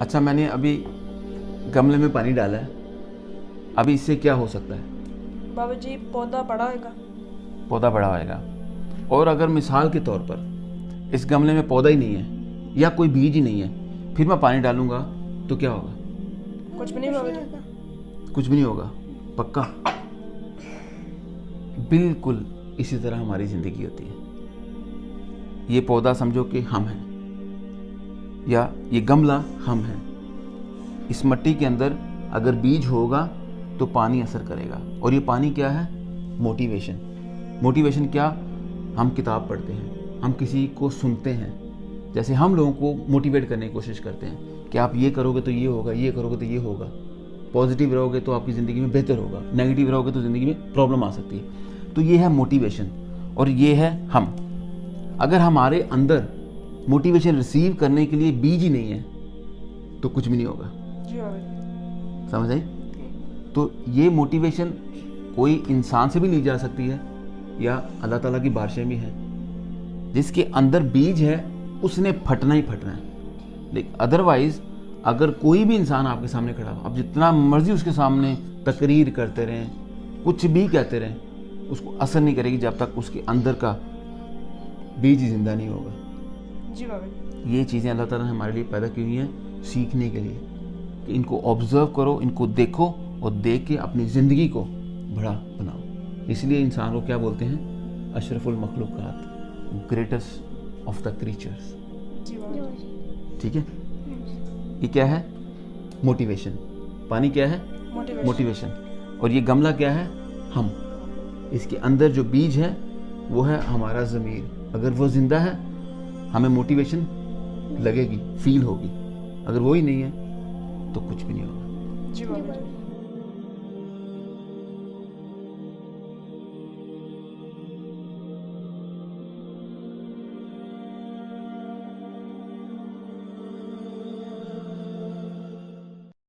अच्छा, मैंने अभी गमले में पानी डाला है, अभी इससे क्या हो सकता है? बाबा जी पौधा बड़ा होगा। पौधा बड़ा होएगा। और अगर मिसाल के तौर पर इस गमले में पौधा ही नहीं है या कोई बीज ही नहीं है, फिर मैं पानी डालूंगा तो क्या होगा? कुछ भी नहीं बाबा जी। कुछ भी नहीं होगा। पक्का? बिल्कुल इसी तरह हमारी जिंदगी होती है। ये पौधा समझो कि हम हैं, या ये गमला हम हैं। इस मिट्टी के अंदर अगर बीज होगा तो पानी असर करेगा, और ये पानी क्या है? मोटिवेशन। मोटिवेशन क्या? हम किताब पढ़ते हैं, हम किसी को सुनते हैं, जैसे हम लोगों को मोटिवेट करने की कोशिश करते हैं कि आप ये करोगे तो ये होगा, ये करोगे तो ये होगा। पॉजिटिव रहोगे तो आपकी ज़िंदगी में बेहतर होगा, नेगेटिव रहोगे तो ज़िंदगी में प्रॉब्लम आ सकती है। तो ये है मोटिवेशन, और ये है हम। अगर हमारे अंदर मोटिवेशन रिसीव करने के लिए बीज ही नहीं है तो कुछ भी नहीं होगा। जी बाबा जी। समझ आई? तो ये मोटिवेशन कोई इंसान से भी ली जा सकती है, या अल्लाह ताला की बारिशें भी हैं। जिसके अंदर बीज है उसने फटना ही फटना है। लेकिन अदरवाइज अगर कोई भी इंसान आपके सामने खड़ा हो, आप जितना मर्जी उसके सामने तकरीर करते रहें, कुछ भी कहते रहें, उसको असर नहीं करेगी जब तक उसके अंदर का बीज जिंदा नहीं होगा। जी बाबा जी। ये चीज़ें अल्लाह ताला ने हमारे लिए पैदा की हुई हैं सीखने के लिए, कि इनको ऑब्जर्व करो, इनको देखो, और देख के अपनी ज़िंदगी को बड़ा बनाओ। इसलिए इंसान को क्या बोलते हैं? अशरफुल मखलूक़ात, ग्रेटेस्ट ऑफ द क्रीचर्स। जी बाबा जी। ठीक है? ये क्या है? मोटिवेशन। पानी क्या है? मोटिवेशन। और ये गमला क्या है? हम। इसके अंदर जो बीज है वो है हमारा ज़मीर। अगर वो ज़िंदा है हमें मोटिवेशन लगेगी, फील होगी। अगर वो ही नहीं है तो कुछ भी नहीं होगा। जी बाबा जी।